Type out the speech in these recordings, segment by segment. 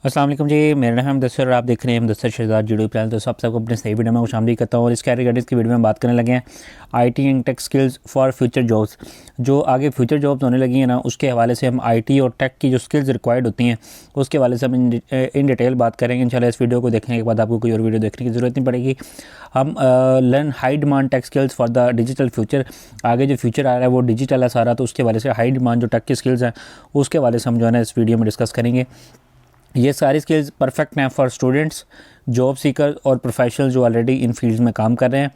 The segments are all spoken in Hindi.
अस्सलाम वालेकुम जी, मेरा नाम है मुदस्सिर और आप देख रहे हैं मुदस्सिर शहजाद यूट्यूब चैनल। तो सबको अपने सही वीडियो में खुशामदीद करता हूँ और इस कैटेगरीज की वीडियो में बात करने लगे हैं IT and tech skills for future jobs. जो आगे फ्यूचर जॉब्स होने लगी हैं ना, उसके हवाले से हम आईटी और टेक की जो स्किल्स रिक्वायर्ड होती हैं उसके हवाले से हम इन डिटेल बात करेंगे। इंशाल्लाह इस वीडियो को देखने के बाद आपको कोई और वीडियो देखने की ज़रूरत नहीं पड़ेगी। हम learn high demand tech skills for the digital future. आगे जो फ्यूचर आ रहा है वो डिजिटल है सारा, तो उसके हवाले से हाई डिमांड जो टेक की स्किल्स हैं उसके हवाले से हम जो है ना इस वीडियो में डिस्कस करेंगे। ये सारी स्किल्स परफेक्ट हैं फॉर स्टूडेंट्स, जॉब सीकर और प्रोफेशनल जो ऑलरेडी इन फील्ड्स में काम कर रहे हैं।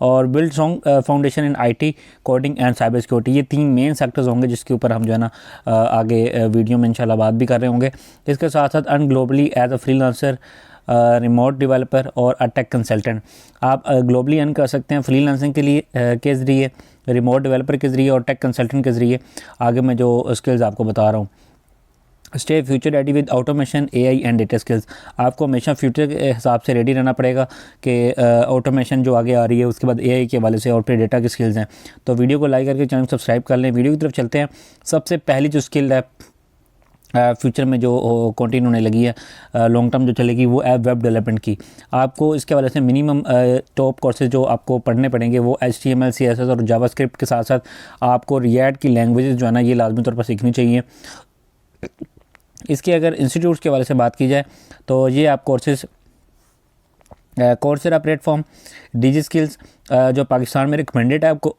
और build strong foundation in IT, coding and cyber security, ये तीन मेन सेक्टर्स होंगे जिसके ऊपर हम जो है ना आगे वीडियो में इंशाल्लाह बात भी कर रहे होंगे। इसके साथ साथ earn globally as a freelancer, remote developer और अ टेक कंसल्टेंट। आप ग्लोबली अर्न कर सकते हैं फ्रीलांसिंग के लिए के ज़रिए, रिमोट डेवलपर के ज़रिए और टेक कंसल्टेंट के ज़रिए। आगे मैं जो स्किल्स आपको बता रहा हूँ। Stay future ready with automation, AI and data skills. आपको हमेशा फ्यूचर के हिसाब से रेडी रहना पड़ेगा कि ऑटोमेशन जो आगे आ रही है, उसके बाद एआई के हवाले से और फिर डेटा की स्किल्स हैं। तो वीडियो को लाइक करके चैनल सब्सक्राइब कर लें। वीडियो की तरफ चलते हैं। सबसे पहली जो स्किल है फ्यूचर में जो कंटिन्यू होने लगी है, लॉन्ग टर्म जो चलेगी, वो है वेब डेवलपमेंट की। आपको इसके वजह से मिनिमम टॉप कोर्सेज जो आपको पढ़ने पड़ेंगे वो HTML, CSS और जावास्क्रिप्ट के साथ साथ आपको रिएक्ट की लैंग्वेजेस जो है ना ये लाजमी तौर पर सीखनी चाहिए। इसके अगर इंस्टीट्यूट्स के हवाले से बात की जाए तो ये आप कोर्सेज कोर्सेरा प्लेटफॉर्म, डिजी स्किल्स जो पाकिस्तान में रिकमेंडेड है आपको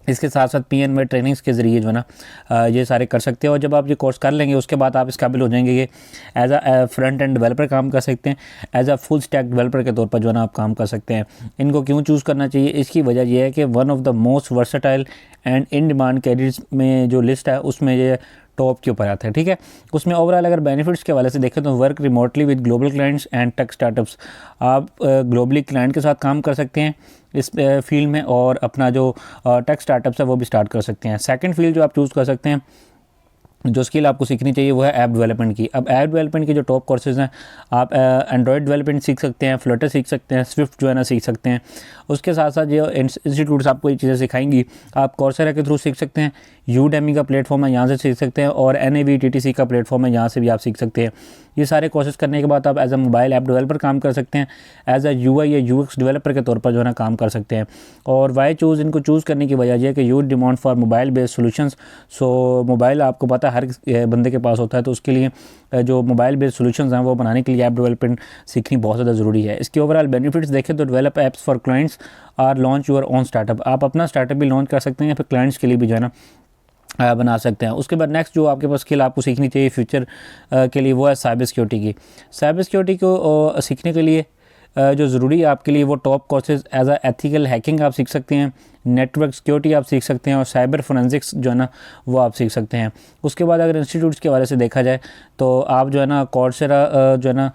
इसके साथ साथ PN में ट्रेनिंग्स के ज़रिए जो है ना ये सारे कर सकते हैं। और जब आप ये कोर्स कर लेंगे उसके बाद आप इस काबिल हो जाएंगे कि as a front end developer काम कर सकते हैं, as a full stack developer के तौर पर जो है ना आप काम कर सकते हैं। इनको क्यों चूज़ करना चाहिए? इसकी वजह यह है कि one of the most versatile and in demand carriers में जो लिस्ट है उसमें ये टॉप के ऊपर आता है। ठीक है, उसमें ओवरऑल अगर बेनिफिट्स के हवाले से देखें तो work remotely with global clients and tech startups. आप ग्लोबली क्लाइंट के साथ काम कर सकते हैं इस फील्ड में और अपना जो टेक स्टार्टअप्स है वो भी स्टार्ट कर सकते हैं। सेकंड फील्ड जो आप चूज़ कर सकते हैं, जो स्किल आपको सीखनी चाहिए वो है ऐप डेवलपमेंट की। अब ऐप डेवलपमेंट के जो टॉप कोर्सेज हैं, आप एंड्रॉयड डेवलपमेंट सीख सकते हैं, फ्लटर सीख सकते हैं, स्विफ्ट जो है ना सीख सकते हैं। उसके साथ साथ जो इंस्टीट्यूट्स आपको ये चीज़ें सिखाएंगी आप कोर्सेरा के थ्रू सीख सकते हैं, यूडेमी का प्लेटफॉर्म है यहाँ से सीख सकते हैं, और NAVTTC का प्लेटफॉर्म है यहाँ से भी आप सीख सकते हैं। ये सारे कोर्सेज करने के बाद आप as a mobile app developer काम कर सकते हैं, एज अ UI या UX डेवलपर के तौर पर जो है ना काम कर सकते हैं। और वाई चूज़ इनको चूज़ करने की वजह यह है कि youth demand for mobile based solutions. So mobile आपको पता है हर बंदे के पास होता है, तो उसके लिए जो मोबाइल बेस्ड सोल्यूशंस हैं वो बनाने के लिए ऐप डेवलपमेंट सीखनी बहुत ज़्यादा ज़रूरी है। इसके ओवरऑल बेनिफिट्स देखें तो डेवलप एप्स फॉर क्लाइंट्स और लॉन्च योर ओन स्टार्टअप। आप अपना स्टार्टअप भी लॉन्च कर सकते हैं, फिर क्लाइंट्स के लिए भी जो है ना बना सकते हैं। उसके बाद नेक्स्ट जो आपके पास स्किल आपको सीखनी चाहिए फ्यूचर के लिए वो है साइबर सिक्योरिटी की। साइबर सिक्योरिटी को सीखने के लिए जो ज़रूरी है आपके लिए वो top courses as a ethical hacking आप सीख सकते हैं, नेटवर्क सिक्योरिटी आप सीख सकते हैं और साइबर फोरेंसिक्स जो है ना वो आप सीख सकते हैं। उसके बाद अगर इंस्टीट्यूट्स के हवाले से देखा जाए तो आप जो है ना कोर्सेरा जो है ना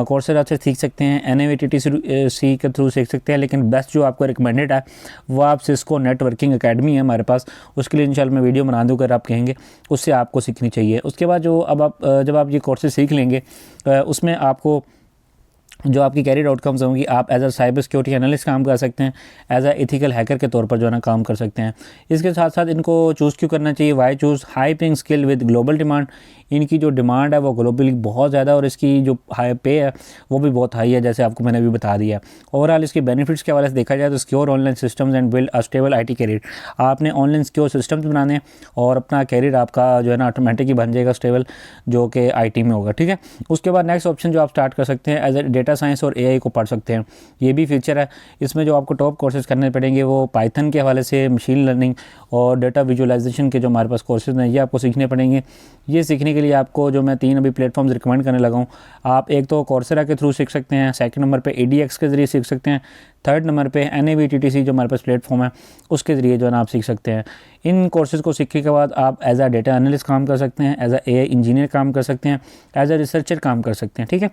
कोर्सेरा से सीख सकते हैं, NAVTTC के थ्रू सीख सकते हैं, लेकिन बेस्ट जो आपको रिकमेंडेड है वो आप सिस्को नेटवर्किंग एकेडमी है हमारे पास, उसके लिए इंशाल्लाह मैं वीडियो बना दूँ अगर आप कहेंगे, उससे आपको सीखनी चाहिए। उसके बाद जो अब आप जब आप ये कोर्सेज सीख लेंगे उसमें आपको जो आपकी कैरियर आउटकम्स होंगी, आप as a cyber security analyst काम कर सकते हैं, एज अ एथिकल हैकर के तौर पर जो है ना काम कर सकते हैं। इसके साथ साथ इनको चूज़ क्यों करना चाहिए? Why choose high paying skill with global demand. इनकी जो डिमांड है वो ग्लोबली बहुत ज़्यादा और इसकी जो हाई पे है वो भी बहुत हाई है, जैसे आपको मैंने अभी बता दिया। ओवरऑल इसके बेनिफिट्स के हवाले से देखा जाए तो secure online systems and build a stable IT career. आपने ऑनलाइन सिक्योर सिस्टम्स बनाने और अपना कैरियर आपका जो है ना ऑटोमेटिक ही बन जाएगा स्टेबल, जो कि IT में होगा। ठीक है, उसके बाद नेक्स्ट ऑप्शन जो आप स्टार्ट कर सकते हैं एज ए डेटा साइंस और AI को पढ़ सकते हैं। ये भी फीचर है। इसमें जो आपको टॉप कोर्सेज करने पड़ेंगे वो पाइथन के हवाले से, मशीन लर्निंग और डेटा विजुअलाइजेशन के जो हमारे पास कोर्सेज हैं ये आपको सीखने पड़ेंगे। ये सीखने के लिए आपको जो मैं 3 अभी प्लेटफॉर्म्स रिकमेंड करने लगा हूँ, आप एक तो कोर्सेरा के थ्रू सीख सकते हैं, सेकंड नंबर पे ADX के ज़रिए सीख सकते हैं, थर्ड नंबर पे NAVTTC जो हमारे पास प्लेटफॉर्म है उसके ज़रिए जो है ना आप सीख सकते हैं। इन कोर्सेज़ को सीखने के बाद आप एज अ डेटा एनालिस्ट काम कर सकते हैं, एज अ AI इंजीनियर काम कर सकते हैं, एज अ रिसर्चर काम कर सकते हैं। ठीक है,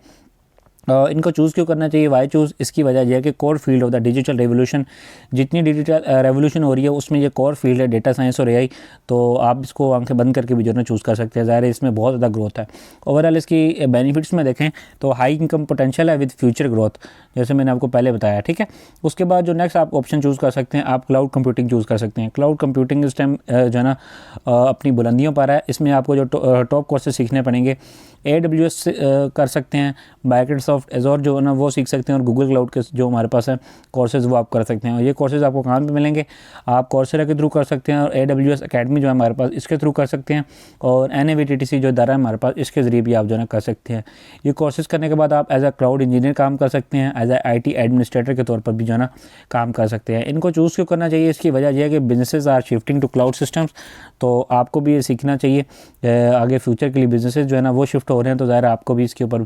इनको चूज़ क्यों करना चाहिए? वाई चूज़ इसकी वजह यह है कि core field of the digital revolution, जितनी डिजिटल रेवोल्यूशन हो रही है उसमें ये कोर फील्ड है डेटा साइंस और AI। तो आप इसको आंखें बंद करके भी जो है चूज़ कर सकते हैं। ज़ाहिर है इसमें बहुत ज़्यादा ग्रोथ है। ओवरऑल इसकी बेनिफिट्स में देखें तो हाई इनकम पोटेंशियल है विद फ्यूचर ग्रोथ, जैसे मैंने आपको पहले बताया। ठीक है, उसके बाद जो नेक्स्ट आप ऑप्शन चूज़ कर सकते हैं, आप क्लाउड कंप्यूटिंग चूज़ कर सकते हैं। क्लाउड कंप्यूटिंग इस टाइम जो है ना अपनी बुलंदियों पर है। इसमें आपको जो टॉप कोर्सेज सीखने पड़ेंगे AWS कर सकते हैं, माइक्रोसॉफ्ट एजोर जो है ना वो सीख सकते हैं, और गूगल क्लाउड के जो हमारे पास है कोर्सेज़ वो आप कर सकते हैं। और ये कोर्सेज़ आपको कहाँ पे मिलेंगे, आप कोर्सेरा के थ्रू कर सकते हैं, और AWS अकेडमी जो है हमारे पास इसके थ्रू कर सकते हैं, और NAVTTC जो इदारा है हमारे पास इसके ज़रिए भी आप जो है ना कर सकते हैं। ये कोर्सेज़ करने के बाद आप एज अ क्लाउड इंजीनियर काम कर सकते हैं, एज अ IT एडमिनिस्ट्रेटर के तौर पर भी जो है ना काम कर सकते हैं। इनको चूज़ क्यों करना चाहिए, इसकी वजह यह है कि businesses are shifting to cloud systems, तो आपको भी ये सीखना चाहिए। आगे फ्यूचर के लिए बिजनेसेस जो है ना वो शिफ्ट हो रहे हैं, तो ज़ाहिर आपको भी इसके ऊपर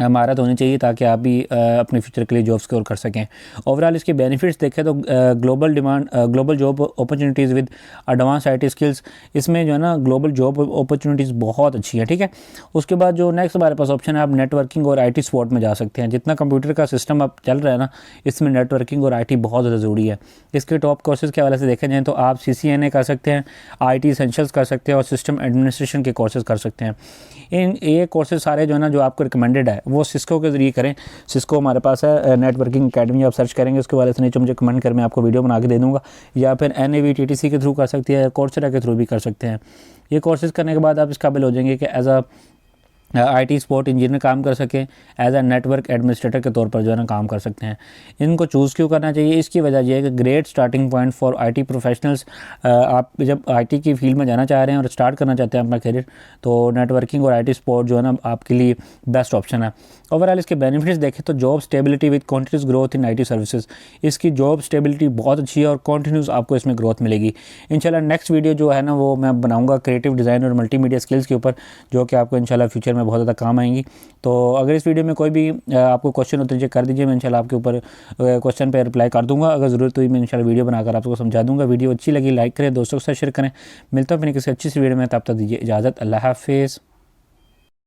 महारत होनी चाहिए ताकि आप भी अपने फ्यूचर के लिए जॉब सिक्योर कर सकें। ओवरऑल इसके बेनिफिट्स देखें तो global job opportunities with advance IT skills, इसमें जो है ना ग्लोबल जॉब अपॉर्चुनिटीज़ बहुत अच्छी है, ठीक है। उसके बाद जो नेक्स्ट हमारे पास ऑप्शन है, आप नेटवर्किंग और IT सपोर्ट में जा सकते हैं। जितना कंप्यूटर का सिस्टम अब चल रहा है ना, इसमें नेटवर्किंग और IT बहुत ज़्यादा ज़रूरी है। इसके टॉप कोर्सेज़ के हवाले से देखे जाएँ तो आप CCNA कर सकते हैं, IT एसेंशियल्स कर सकते हैं, और सिस्टम एडमिनिस्ट्रेशन के कोर्सेज़ कर सकते हैं। ये कोर्सेज़ सारे जो है ना जो आपको रिकमेंडेड है वो सिस्को के ज़रिए करें। सिस्को हमारे पास है नेटवर्किंग अकेडमी, आप सर्च करेंगे उसके वाले से नीचे मुझे कमेंट कर, मैं आपको वीडियो बना के दे दूँगा, या फिर NAVTTC के थ्रू कर सकते हैं, कोर्सेरा के थ्रू भी कर सकते हैं। ये कोर्सेज़ करने के बाद आप इस काबिल हो जाएंगे कि as a IT support engineer काम कर सकें, एज अ नेटवर्क एडमिनिस्ट्रेटर के तौर पर जो है ना काम कर सकते हैं। इनको चूज़ क्यों करना चाहिए, इसकी वजह यह है कि great starting point for IT professionals. आप जब IT की फील्ड में जाना चाह रहे हैं और स्टार्ट करना चाहते हैं अपना करियर, तो नेटवर्किंग और IT सपोर्ट जो है ना आपके लिए बेस्ट ऑप्शन है। ओवरऑल इसके बेनिफिट्स देखें तो job stability with continuous growth in IT services, इसकी जॉब स्टेबिलिटी बहुत अच्छी है और कॉन्टीन्यूस आपको इसमें ग्रोथ मिलेगी। इंशाल्लाह नेक्स्ट वीडियो जो है ना वो मैं बनाऊँगा क्रिएटिव डिज़ाइन और मल्टीमीडिया स्किल्स के ऊपर, जो कि आपको इंशाल्लाह फ्यूचर में बहुत ज़्यादा काम आएंगी। तो अगर इस वीडियो में कोई भी आपको क्वेश्चन होते हैं कर दीजिए, मैं इंशाल्लाह आपके ऊपर क्वेश्चन पे रिप्लाई कर दूंगा। अगर ज़रूरत हुई मैं इंशाल्लाह वीडियो बनाकर आपको समझा दूंगा। वीडियो अच्छी लगी लाइक करें, दोस्तों के साथ शेयर करें। मिलता हूँ फिर किसी अच्छी सी वीडियो में, तब तक दीजिए इजाज़त। अल्लाह हाफिज़।